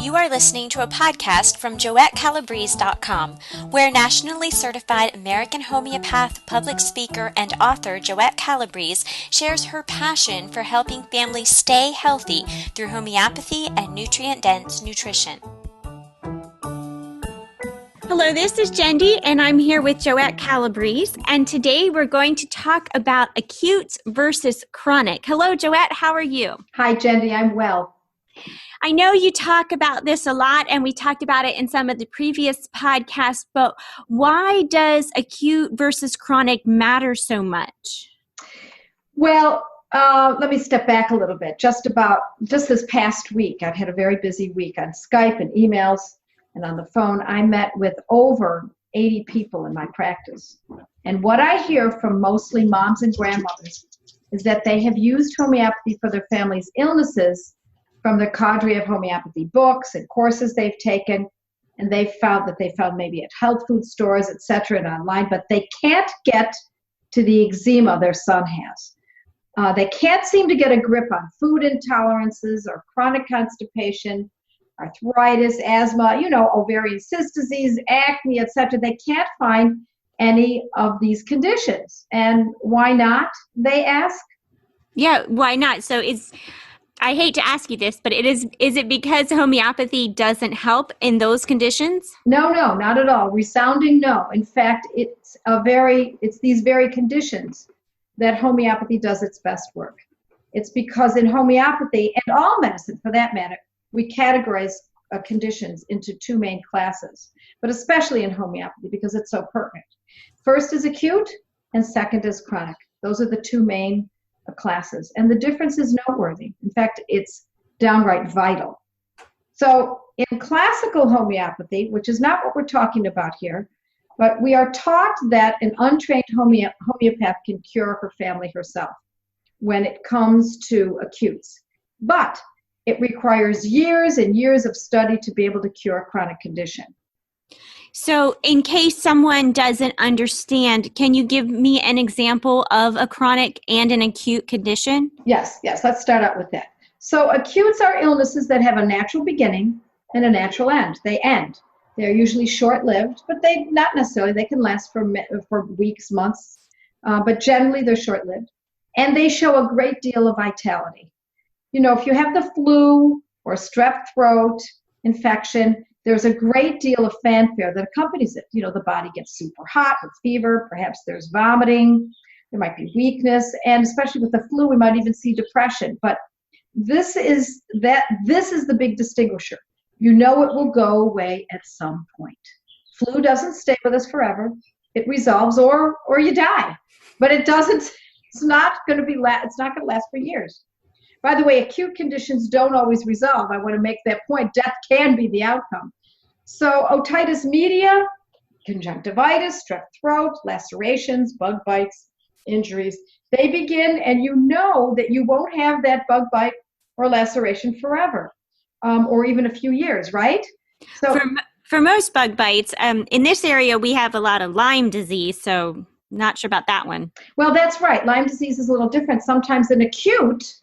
You are listening to a podcast from JoetteCalabrese.com, where nationally certified American homeopath, public speaker, and author Joette Calabrese shares her passion for helping families stay healthy through homeopathy and nutrient-dense nutrition. Hello, this is Jendi, and I'm here with Joette Calabrese, and today we're going to talk about acute versus chronic. Hello, Joette, how are you? Hi, Jendi, I'm well. I know you talk about this a lot, and we talked about it in some of the previous podcasts, but why does acute versus chronic matter so much? Well, let me step back a little bit. Just this past week, I've had a very busy week on Skype and emails and on the phone. I met with over 80 people in my practice. And what I hear from mostly moms and grandmothers is that they have used homeopathy for their family's illnesses from the cadre of homeopathy books and courses they've taken, and they found maybe at health food stores, etc., and online, but they can't get to the eczema their son has. They can't seem to get a grip on food intolerances or chronic constipation, arthritis, asthma, ovarian cyst disease, acne, etc. They can't find any of these conditions. And why not, they ask? Yeah, why not? So I hate to ask you this, but is it because homeopathy doesn't help in those conditions? No, not at all. Resounding no. In fact, it's these very conditions that homeopathy does its best work. It's because in homeopathy, and all medicine for that matter, we categorize conditions into two main classes, but especially in homeopathy because it's so pertinent. First is acute, and second is chronic. Those are the two main classes, and the difference is noteworthy. In fact, it's downright vital. So in classical homeopathy, which is not what we're talking about here, but we are taught that an untrained homeopath can cure her family herself when it comes to acutes. But it requires years and years of study to be able to cure a chronic condition. So in case someone doesn't understand, can you give me an example of a chronic and an acute condition? Yes. Let's start out with that. So acutes are illnesses that have a natural beginning and a natural end. They end. They're usually short-lived, but not necessarily. They can last for weeks, months, but generally they're short-lived. And they show a great deal of vitality. If you have the flu or strep throat infection, there's a great deal of fanfare that accompanies it. The body gets super hot with fever, perhaps there's vomiting, there might be weakness, and especially with the flu, we might even see depression. But this is the big distinguisher. It will go away at some point. Flu doesn't stay with us forever. It resolves or you die. But it's not going to last for years. By the way, acute conditions don't always resolve. I want to make that point. Death can be the outcome. So otitis media, conjunctivitis, strep throat, lacerations, bug bites, injuries, they begin, and that you won't have that bug bite or laceration forever, or even a few years, right? So for most bug bites, in this area we have a lot of Lyme disease, so not sure about that one. Well, that's right. Lyme disease is a little different. Sometimes an acute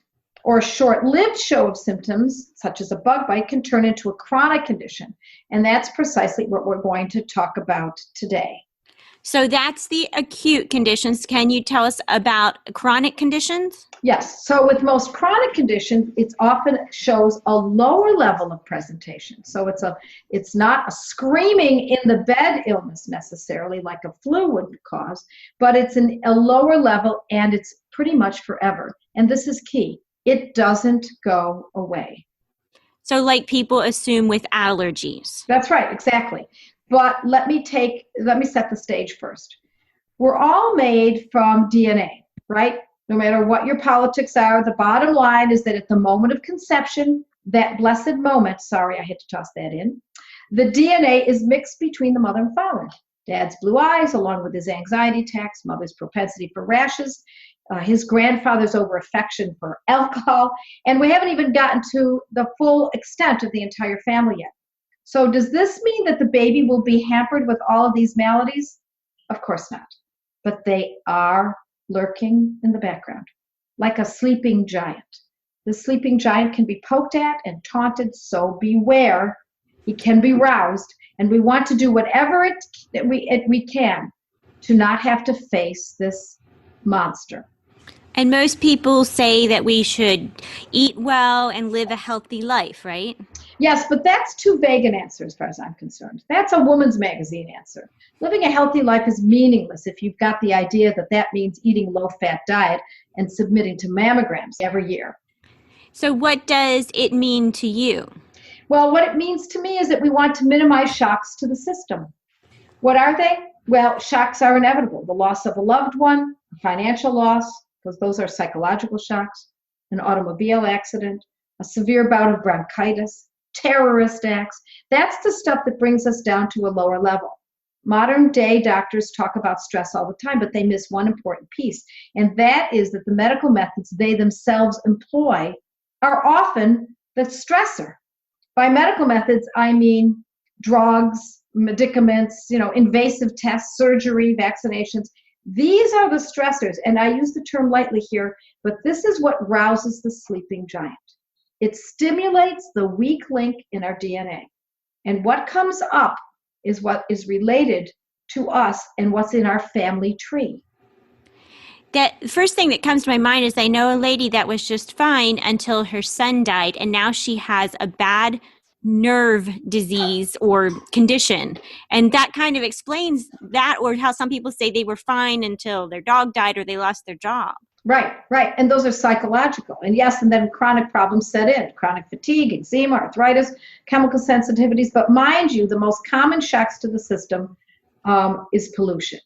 or short-lived show of symptoms, such as a bug bite, can turn into a chronic condition. And that's precisely what we're going to talk about today. So that's the acute conditions. Can you tell us about chronic conditions? Yes. So with most chronic conditions, it often shows a lower level of presentation. So it's not a screaming in the bed illness necessarily like a flu would cause, but it's a lower level, and it's pretty much forever. And this is key. It doesn't go away. So like people assume with allergies. That's right, exactly. But let me set the stage first. We're all made from DNA, right? No matter what your politics are, the bottom line is that at the moment of conception, that blessed moment, sorry, I had to toss that in, the DNA is mixed between the mother and father. Dad's blue eyes, along with his anxiety attacks, mother's propensity for rashes, his grandfather's over-affection for alcohol, and we haven't even gotten to the full extent of the entire family yet. So does this mean that the baby will be hampered with all of these maladies? Of course not. But they are lurking in the background, like a sleeping giant. The sleeping giant can be poked at and taunted, so beware. He can be roused, and we want to do whatever we can to not have to face this monster. And most people say that we should eat well and live a healthy life, right? Yes, but that's too vague an answer as far as I'm concerned. That's a woman's magazine answer. Living a healthy life is meaningless if you've got the idea that that means eating a low-fat diet and submitting to mammograms every year. So what does it mean to you? Well, what it means to me is that we want to minimize shocks to the system. What are they? Well, shocks are inevitable. The loss of a loved one, a financial loss, because those are psychological shocks, an automobile accident, a severe bout of bronchitis, terrorist acts. That's the stuff that brings us down to a lower level. Modern day doctors talk about stress all the time, but they miss one important piece, and that is that the medical methods they themselves employ are often the stressor. By medical methods, I mean drugs, medicaments, invasive tests, surgery, vaccinations. These are the stressors, and I use the term lightly here, but this is what rouses the sleeping giant. It stimulates the weak link in our DNA. And what comes up is what is related to us and what's in our family tree. That first thing that comes to my mind is I know a lady that was just fine until her son died, and now she has a bad nerve disease or condition. And that kind of explains that, or how some people say they were fine until their dog died or they lost their job. Right. And those are psychological. And yes, and then chronic problems set in. Chronic fatigue, eczema, arthritis, chemical sensitivities. But mind you, the most common shocks to the system is pollution.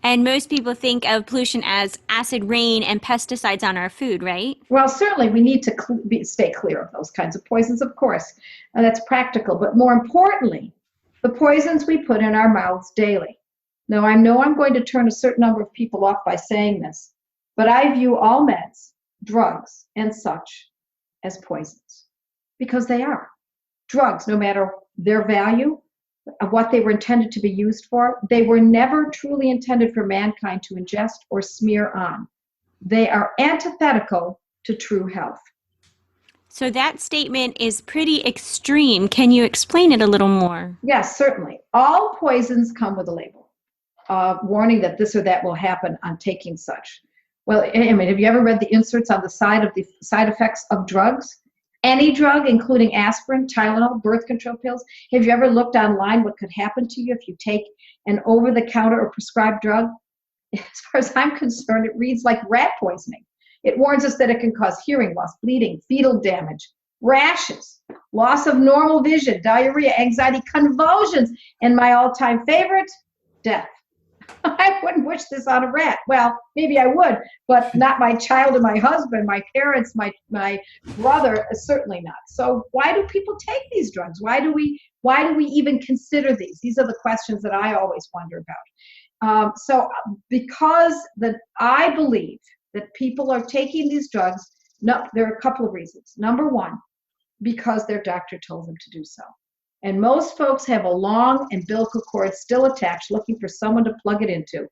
And most people think of pollution as acid rain and pesticides on our food, right? Well, certainly we need to stay clear of those kinds of poisons, of course. And that's practical. But more importantly, the poisons we put in our mouths daily. Now, I know I'm going to turn a certain number of people off by saying this, but I view all meds, drugs, and such as poisons because they are. Drugs, no matter their value, of what they were intended to be used for, they were never truly intended for mankind to ingest or smear on. They are antithetical to true health. So that statement is pretty extreme. Can you explain it a little more? Yes, certainly. All poisons come with a label, warning that this or that will happen on taking such. Well, I mean, have you ever read the inserts on the side of the side effects of drugs? Any drug, including aspirin, Tylenol, birth control pills. Have you ever looked online what could happen to you if you take an over-the-counter or prescribed drug? As far as I'm concerned, it reads like rat poisoning. It warns us that it can cause hearing loss, bleeding, fetal damage, rashes, loss of normal vision, diarrhea, anxiety, convulsions, and my all-time favorite, death. I wouldn't wish this on a rat. Well, maybe I would, but not my child and my husband, my parents, my brother, certainly not. So why do people take these drugs? Why do we even consider these? These are the questions that I always wonder about. Because I believe that people are taking these drugs, no, there are a couple of reasons. Number one, because their doctor told them to do so. And most folks have a long umbilical cord still attached, looking for someone to plug it into.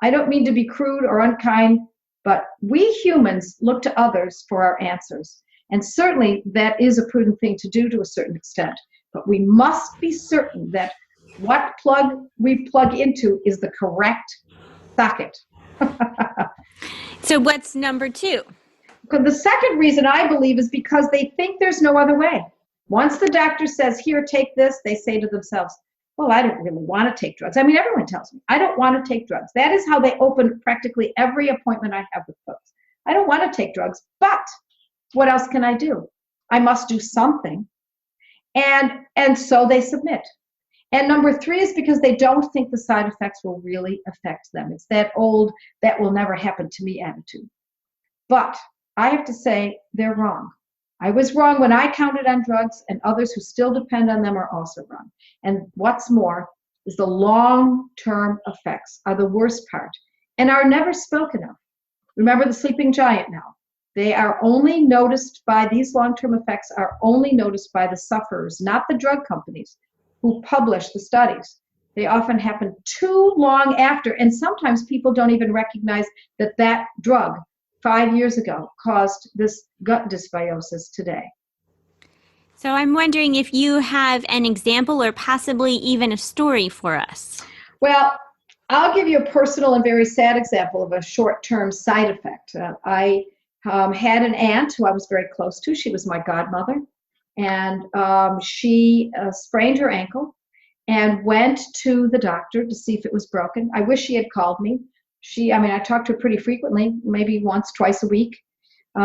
I don't mean to be crude or unkind, but we humans look to others for our answers. And certainly that is a prudent thing to do to a certain extent. But we must be certain that what plug we plug into is the correct socket. So what's number two? The second reason I believe is because they think there's no other way. Once the doctor says, here, take this, they say to themselves, well, I don't really want to take drugs. I mean, everyone tells me, I don't want to take drugs. That is how they open practically every appointment I have with folks. I don't want to take drugs, but what else can I do? I must do something. And so they submit. And number three is because they don't think the side effects will really affect them. It's that old, that will never happen to me attitude. But I have to say, they're wrong. I was wrong when I counted on drugs, and others who still depend on them are also wrong. And what's more is the long-term effects are the worst part and are never spoken of. Remember the sleeping giant now. They are only noticed by, these long-term effects are only noticed by the sufferers, not the drug companies who publish the studies. They often happen too long after, and sometimes people don't even recognize that that drug 5 years ago caused this gut dysbiosis today. So I'm wondering if you have an example or possibly even a story for us. Well, I'll give you a personal and very sad example of a short-term side effect. I had an aunt who I was very close to. She was my godmother, and she sprained her ankle and went to the doctor to see if it was broken. I wish she had called me. I talked to her pretty frequently, maybe once, twice a week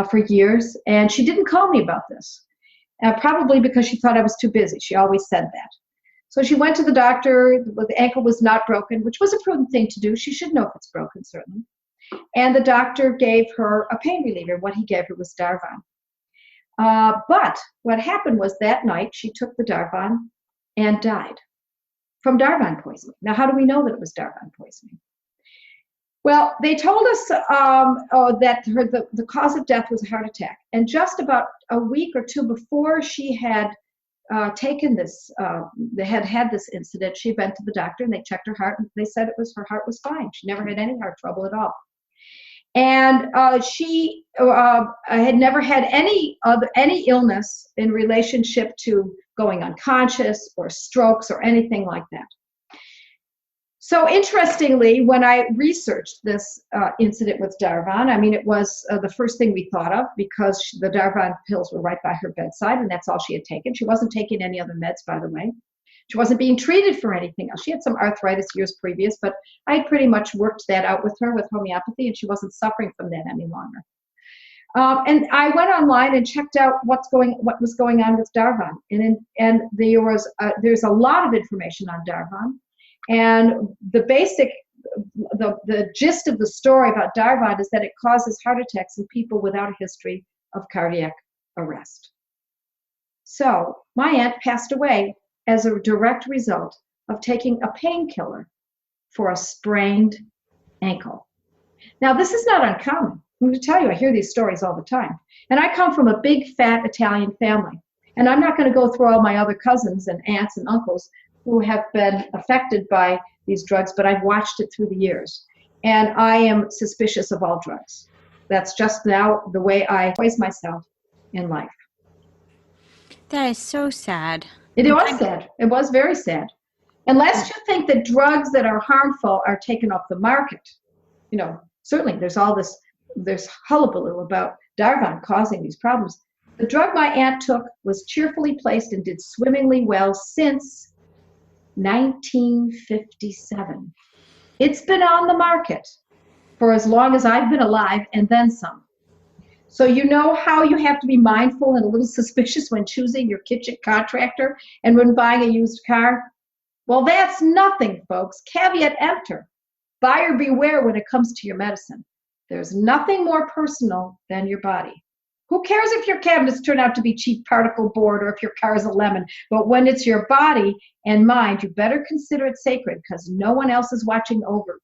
for years, and she didn't call me about this, probably because she thought I was too busy. She always said that. So she went to the doctor. The ankle was not broken, which was a prudent thing to do. She should know if it's broken, certainly. And the doctor gave her a pain reliever. What he gave her was Darvan. But what happened was that night she took the Darvan and died from Darvan poisoning. Now, how do we know that it was Darvan poisoning? Well, they told us that the cause of death was a heart attack. And just about a week or two before she had taken this, they had this incident, she went to the doctor and they checked her heart and they said her heart was fine. She never had any heart trouble at all. And she had never had any illness in relationship to going unconscious or strokes or anything like that. So interestingly, when I researched this incident with Darvan, it was the first thing we thought of because the Darvan pills were right by her bedside and that's all she had taken. She wasn't taking any other meds, by the way. She wasn't being treated for anything else. She had some arthritis years previous, but I had pretty much worked that out with her with homeopathy and she wasn't suffering from that any longer. And I went online and checked out what was going on with Darvan. And there's a lot of information on Darvan. And the gist of the story about Darvan is that it causes heart attacks in people without a history of cardiac arrest. So my aunt passed away as a direct result of taking a painkiller for a sprained ankle. Now, this is not uncommon. I'm going to tell you, I hear these stories all the time. And I come from a big, fat Italian family. And I'm not going to go through all my other cousins and aunts and uncles who have been affected by these drugs, but I've watched it through the years. And I am suspicious of all drugs. That's just now the way I poise myself in life. That is so sad. It was sad. It was very sad. Unless you think that drugs that are harmful are taken off the market. Certainly there's hullabaloo about Darvan causing these problems. The drug my aunt took was cheerfully placed and did swimmingly well since 1957. It's been on the market for as long as I've been alive and then some. So you know how you have to be mindful and a little suspicious when choosing your kitchen contractor and when buying a used car? Well, that's nothing, folks. Caveat emptor. Buyer beware when it comes to your medicine. There's nothing more personal than your body. Who cares if your cabinets turn out to be cheap particle board or if your car is a lemon? But when it's your body and mind, you better consider it sacred because no one else is watching over.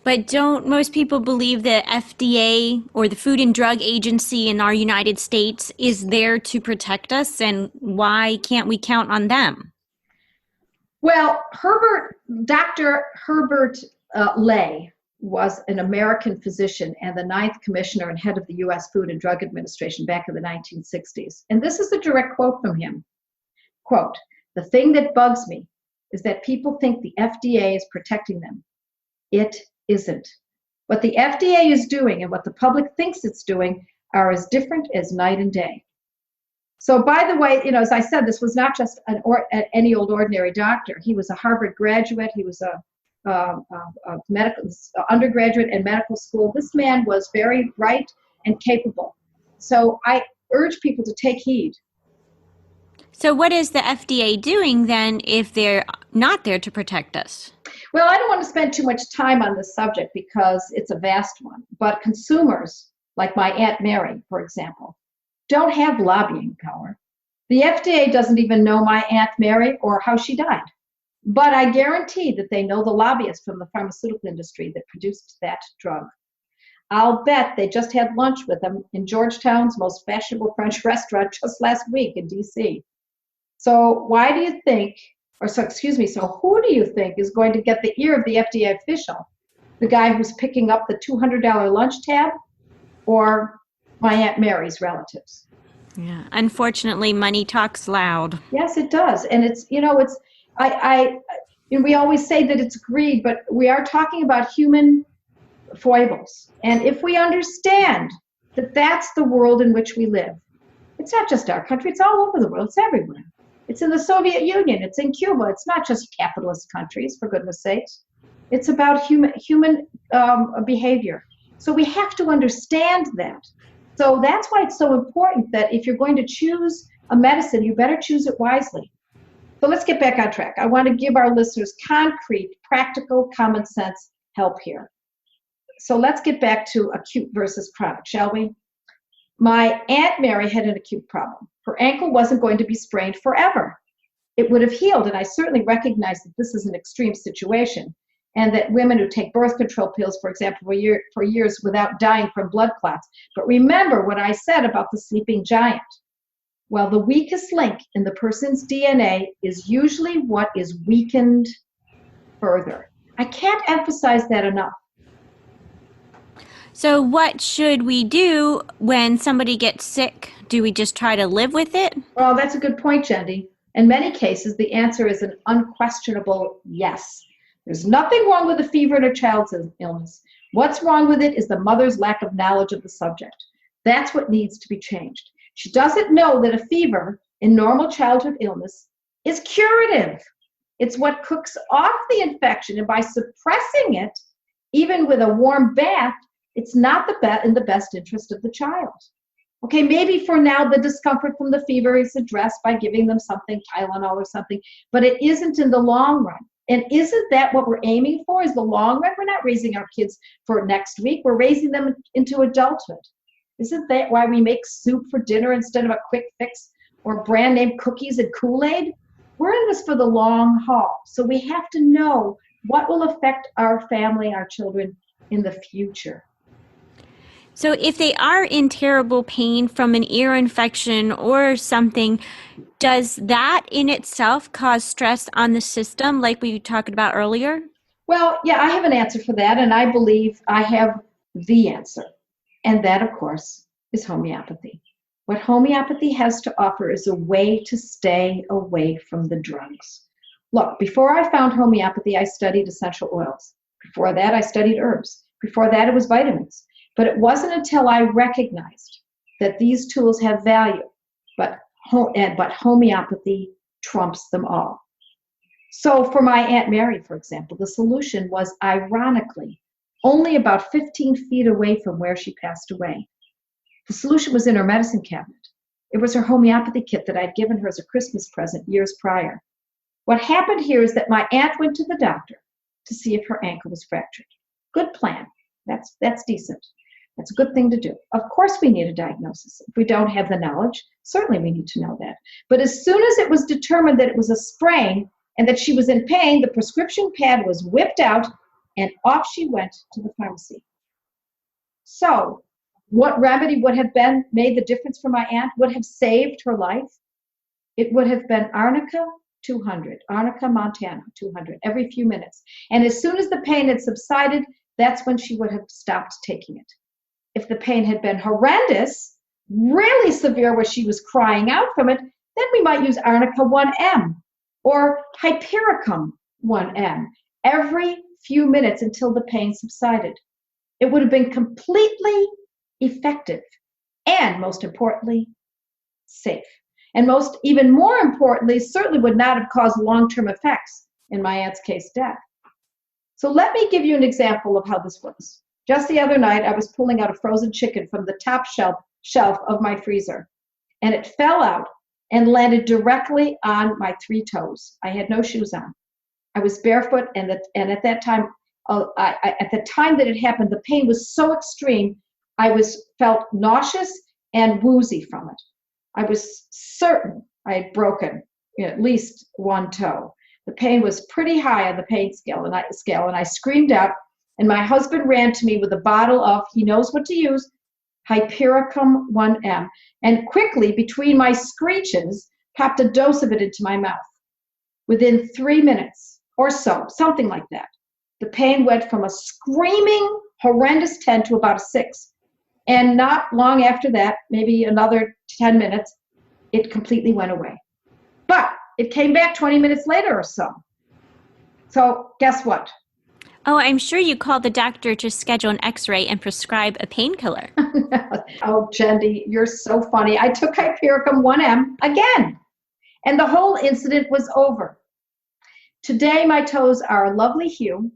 But don't most people believe the FDA or the Food and Drug Agency in our United States is there to protect us? And why can't we count on them? Well, Dr. Herbert Lay was an American physician and the 9th commissioner and head of the U.S. Food and Drug Administration back in the 1960s. And this is a direct quote from him. Quote, "The thing that bugs me is that people think the FDA is protecting them. It isn't. What the FDA is doing and what the public thinks it's doing are as different as night and day." So by the way, as I said, this was not just any old ordinary doctor. He was a Harvard graduate. He was a medical undergraduate in medical school. This man was very bright and capable. So I urge people to take heed. So what is the FDA doing then if they're not there to protect us? Well, I don't want to spend too much time on this subject because it's a vast one. But consumers, like my Aunt Mary, for example, don't have lobbying power. The FDA doesn't even know my Aunt Mary or how she died. But I guarantee that they know the lobbyists from the pharmaceutical industry that produced that drug. I'll bet they just had lunch with them in Georgetown's most fashionable French restaurant just last week in D.C. So who do you think is going to get the ear of the FDA official The guy who's picking up the $200 lunch tab, or my Aunt Mary's relatives? Yeah. Unfortunately, money talks loud. Yes, it does. And we always say that it's greed, but we are talking about human foibles. And if we understand that that's the world in which we live, it's not just our country, it's all over the world, it's everywhere. It's in the Soviet Union, it's in Cuba, it's not just capitalist countries, for goodness sakes. It's about human behavior. So we have to understand that. So that's why it's so important that if you're going to choose a medicine, you better choose it wisely. So let's get back on track. I want to give our listeners concrete, practical, common sense help here. So let's get back to acute versus chronic, shall we? My Aunt Mary had an acute problem. Her ankle wasn't going to be sprained forever. It would have healed, and I certainly recognize that this is an extreme situation, and that women who take birth control pills, for example, for years without dying from blood clots. But remember what I said about the sleeping giant. Well, the weakest link in the person's DNA is usually what is weakened further. I can't emphasize that enough. So what should we do when somebody gets sick? Do we just try to live with it? Well, that's a good point, Jendi. In many cases, the answer is an unquestionable yes. There's nothing wrong with a fever and a child's illness. What's wrong with it is the mother's lack of knowledge of the subject. That's what needs to be changed. She doesn't know that a fever in normal childhood illness is curative. It's what cooks off the infection, and by suppressing it, even with a warm bath, it's not in the best interest of the child. Okay, maybe for now the discomfort from the fever is addressed by giving them something, Tylenol or something, but it isn't in the long run. And isn't that what we're aiming for, is the long run? We're not raising our kids for next week. We're raising them into adulthood. Isn't that why we make soup for dinner instead of a quick fix or brand name cookies and Kool-Aid? We're in this for the long haul. So we have to know what will affect our family, our children in the future. So if they are in terrible pain from an ear infection or something, does that in itself cause stress on the system like we talked about earlier? Well, yeah, I have an answer for that, and I believe I have the answer. And that, of course, is homeopathy. What homeopathy has to offer is a way to stay away from the drugs. Look, before I found homeopathy, I studied essential oils. Before that, I studied herbs. Before that, it was vitamins. But it wasn't until I recognized that these tools have value, but homeopathy trumps them all. So for my Aunt Mary, for example, the solution was, ironically, only about 15 feet away from where she passed away. The solution was in her medicine cabinet. It was her homeopathy kit that I'd given her as a Christmas present years prior. What happened here is that my aunt went to the doctor to see if her ankle was fractured. Good plan. That's decent. That's a good thing to do. Of course we need a diagnosis. If we don't have the knowledge, certainly we need to know that. But as soon as it was determined that it was a sprain and that she was in pain, the prescription pad was whipped out and off she went to the pharmacy. So what remedy would have made the difference for my aunt, would have saved her life? It would have been Arnica 200, Arnica Montana 200, every few minutes. And as soon as the pain had subsided, that's when she would have stopped taking it. If the pain had been horrendous, really severe where she was crying out from it, then we might use Arnica 1M or Hypericum 1M every few minutes until the pain subsided. It would have been completely effective and, most importantly, safe. And even more importantly, certainly would not have caused long-term effects, in my aunt's case, death. So let me give you an example of how this works. Just the other night, I was pulling out a frozen chicken from the top shelf of my freezer, and it fell out and landed directly on my 3 toes. I had no shoes on. I was barefoot, and at that time, at the time that it happened, the pain was so extreme, I felt nauseous and woozy from it. I was certain I had broken at least 1 toe. The pain was pretty high on the pain scale, and I screamed out, and my husband ran to me with a bottle of, he knows what to use, Hypericum 1M, and quickly, between my screeches, popped a dose of it into my mouth. Within 3 minutes or so, something like that, the pain went from a screaming, horrendous 10 to about a 6. And not long after that, maybe another 10 minutes, it completely went away. But it came back 20 minutes later or so. So guess what? Oh, I'm sure you called the doctor to schedule an x-ray and prescribe a painkiller. Oh, Jendi, you're so funny. I took Hypericum 1M again, and the whole incident was over. Today, my toes are a lovely hue.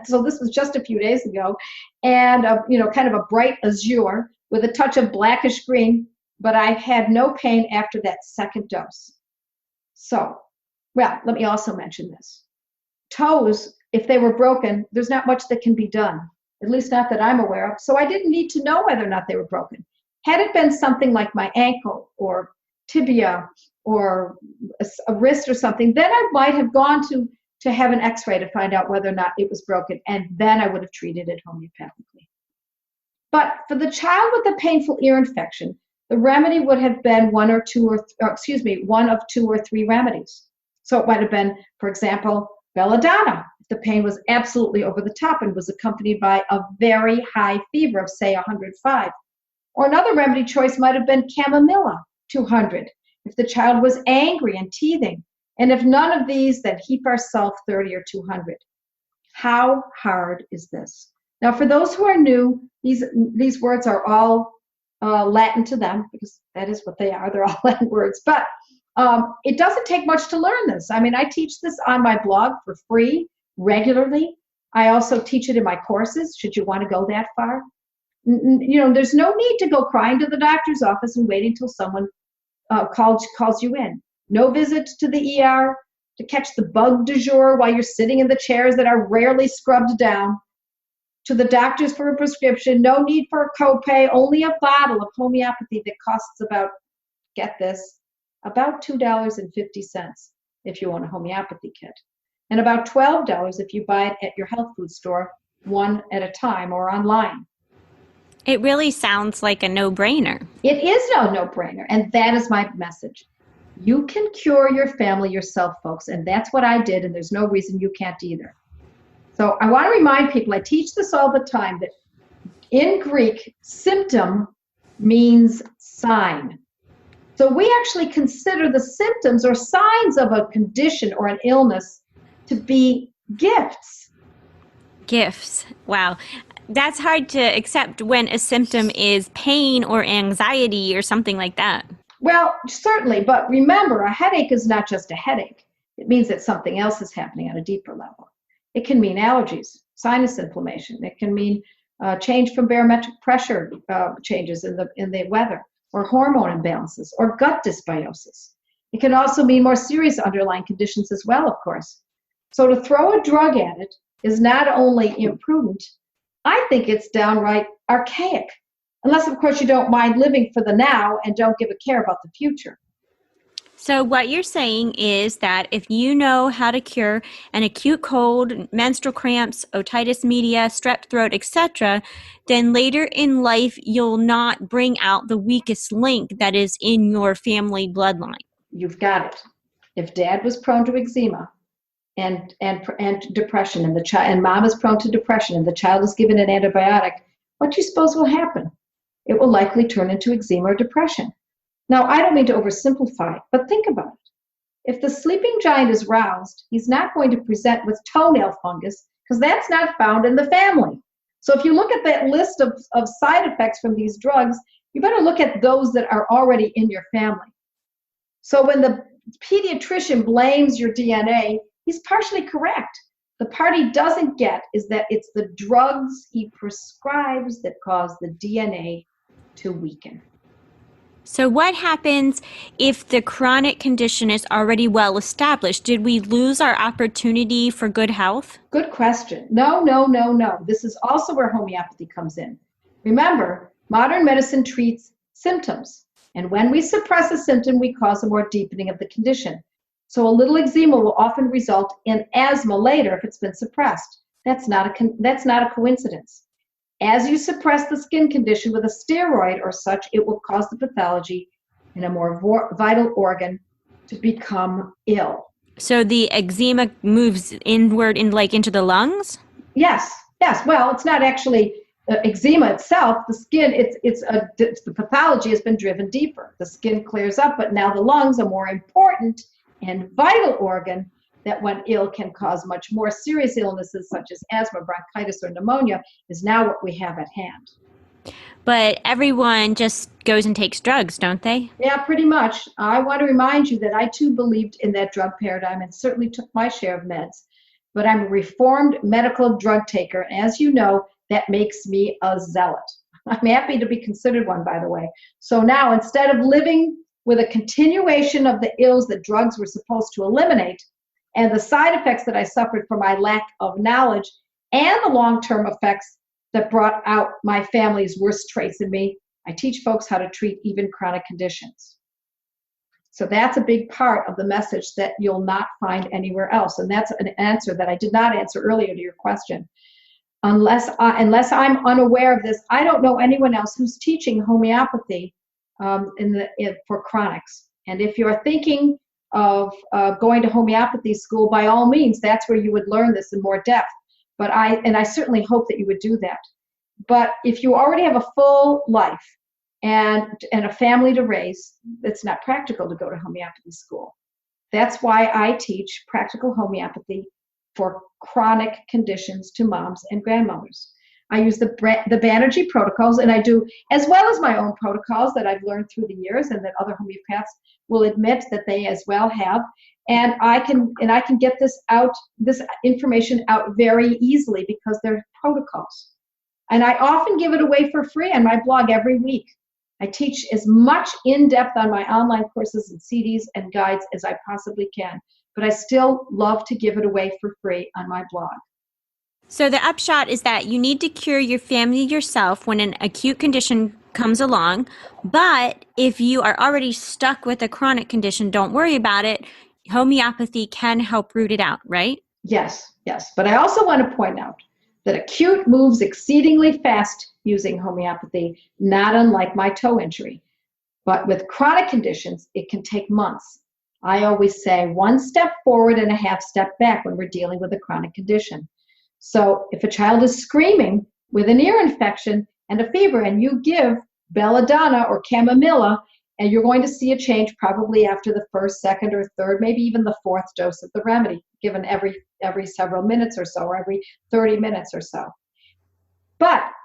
So this was just a few days ago, and kind of a bright azure with a touch of blackish green, but I had no pain after that second dose. So, well, let me also mention this. Toes, if they were broken, there's not much that can be done, at least not that I'm aware of. So I didn't need to know whether or not they were broken. Had it been something like my ankle or tibia or a wrist or something, then I might have gone to have an x-ray to find out whether or not it was broken, and then I would have treated it homeopathically. But for the child with a painful ear infection, the remedy would have been one of 2 or 3 remedies. So it might have been, for example, belladonna, if the pain was absolutely over the top and was accompanied by a very high fever of, say, 105. Or another remedy choice might have been chamomilla, 200, if the child was angry and teething. And if none of these, then heap ourself 30 or 200. How hard is this? Now, for those who are new, these words are all Latin to them, because that is what they are. They're all Latin words. But it doesn't take much to learn this. I mean, I teach this on my blog for free regularly. I also teach it in my courses, should you want to go that far. There's no need to go crying to the doctor's office and waiting until someone calls you in. No visit to the ER to catch the bug du jour while you're sitting in the chairs that are rarely scrubbed down. To the doctors for a prescription. No need for a copay. Only a bottle of homeopathy that costs about, get this, about $2.50 if you own a homeopathy kit, and about $12 if you buy it at your health food store, one at a time or online. It really sounds like a no-brainer. It is no no-brainer, and that is my message. You can cure your family yourself, folks, and that's what I did, and there's no reason you can't either. So I want to remind people, I teach this all the time, that in Greek, symptom means sign. So we actually consider the symptoms or signs of a condition or an illness to be gifts. Gifts. Wow. That's hard to accept when a symptom is pain or anxiety or something like that. Well, certainly, but remember, a headache is not just a headache. It means that something else is happening on a deeper level. It can mean allergies, sinus inflammation. It can mean change from barometric pressure changes in the weather, or hormone imbalances, or gut dysbiosis. It can also mean more serious underlying conditions as well, of course. So to throw a drug at it is not only imprudent, I think it's downright archaic. Unless, of course, you don't mind living for the now and don't give a care about the future. So what you're saying is that if you know how to cure an acute cold, menstrual cramps, otitis media, strep throat, etc., then later in life, you'll not bring out the weakest link that is in your family bloodline. You've got it. If dad was prone to eczema and depression, and mom is prone to depression, and the child is given an antibiotic, what do you suppose will happen? It will likely turn into eczema or depression. Now, I don't mean to oversimplify it, but think about it. If the sleeping giant is roused, he's not going to present with toenail fungus, because that's not found in the family. So if you look at that list of side effects from these drugs, you better look at those that are already in your family. So when the pediatrician blames your DNA, he's partially correct. The part he doesn't get is that it's the drugs he prescribes that cause the DNA to weaken. So what happens if the chronic condition is already well established? Did we lose our opportunity for good health? Good question. No. This is also where homeopathy comes in. Remember, modern medicine treats symptoms. And when we suppress a symptom, we cause a more deepening of the condition. So a little eczema will often result in asthma later if it's been suppressed. That's not a coincidence. As you suppress the skin condition with a steroid or such, it will cause the pathology in a more vital organ to become ill. So the eczema moves inward into the lungs? Yes, yes. Well, it's not actually eczema itself. The skin, the pathology has been driven deeper. The skin clears up, but now the lungs, a more important and vital organ that when ill can cause much more serious illnesses such as asthma, bronchitis, or pneumonia, is now what we have at hand. But everyone just goes and takes drugs, don't they? Yeah, pretty much. I want to remind you that I too believed in that drug paradigm and certainly took my share of meds. But I'm a reformed medical drug taker. And as you know, that makes me a zealot. I'm happy to be considered one, by the way. So now, instead of living with a continuation of the ills that drugs were supposed to eliminate and the side effects that I suffered from my lack of knowledge and the long-term effects that brought out my family's worst traits in me, I teach folks how to treat even chronic conditions. So that's a big part of the message that you'll not find anywhere else. And that's an answer that I did not answer earlier to your question. Unless I'm unaware of this, I don't know anyone else who's teaching homeopathy for chronics. And if you're thinking of going to homeopathy school, by all means, that's where you would learn this in more depth. But I certainly hope that you would do that. But if you already have a full life and a family to raise, it's not practical to go to homeopathy school. That's why I teach practical homeopathy for chronic conditions to moms and grandmothers. I use the Banerjee protocols, and I do, as well as my own protocols that I've learned through the years and that other homeopaths will admit that they as well have. And I can get this information out very easily because they're protocols. And I often give it away for free on my blog every week. I teach as much in-depth on my online courses and CDs and guides as I possibly can, but I still love to give it away for free on my blog. So the upshot is that you need to cure your family yourself when an acute condition comes along, but if you are already stuck with a chronic condition, don't worry about it. Homeopathy can help root it out, right? Yes, yes. But I also want to point out that acute moves exceedingly fast using homeopathy, not unlike my toe injury. But with chronic conditions, it can take months. I always say 1 step forward and a half step back when we're dealing with a chronic condition. So if a child is screaming with an ear infection and a fever and you give belladonna or chamomilla, and you're going to see a change probably after the first, second, or third, maybe even the fourth dose of the remedy, given every several minutes or so, or every 30 minutes or so.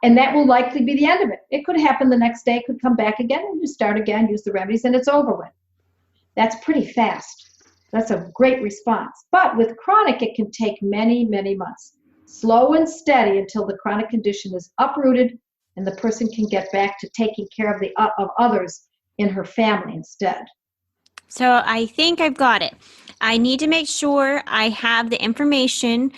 And that will likely be the end of it. It could happen the next day, it could come back again, and you start again, use the remedies, and it's over with. That's pretty fast. That's a great response. But with chronic, it can take many, many months. Slow and steady until the chronic condition is uprooted and the person can get back to taking care of others in her family instead. So I think I've got it. I need to make sure I have the information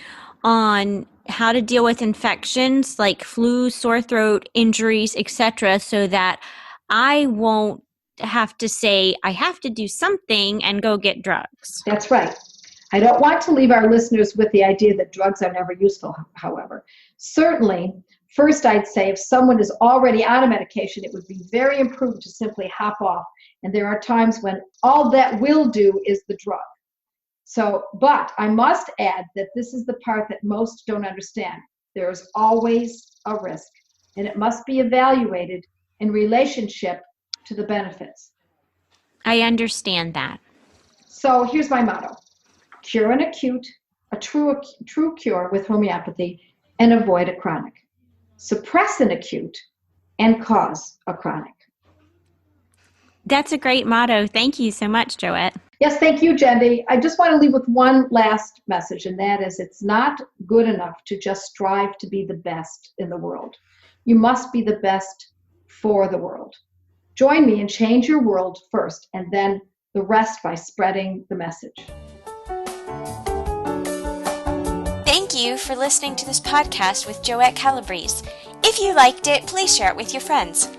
on how to deal with infections like flu, sore throat, injuries, etc., so that I won't have to say I have to do something and go get drugs. That's right. I don't want to leave our listeners with the idea that drugs are never useful, however. Certainly, first I'd say if someone is already on a medication, it would be very imprudent to simply hop off. And there are times when all that will do is the drug. But I must add that this is the part that most don't understand. There is always a risk, and it must be evaluated in relationship to the benefits. I understand that. So here's my motto. Cure an acute, a true cure with homeopathy, and avoid a chronic. Suppress an acute and cause a chronic. That's a great motto. Thank you so much, Joette. Yes, thank you, Jendi. I just want to leave with one last message, and that is it's not good enough to just strive to be the best in the world. You must be the best for the world. Join me and change your world first, and then the rest by spreading the message. Thank you for listening to this podcast with Joette Calabrese. If you liked it, please share it with your friends.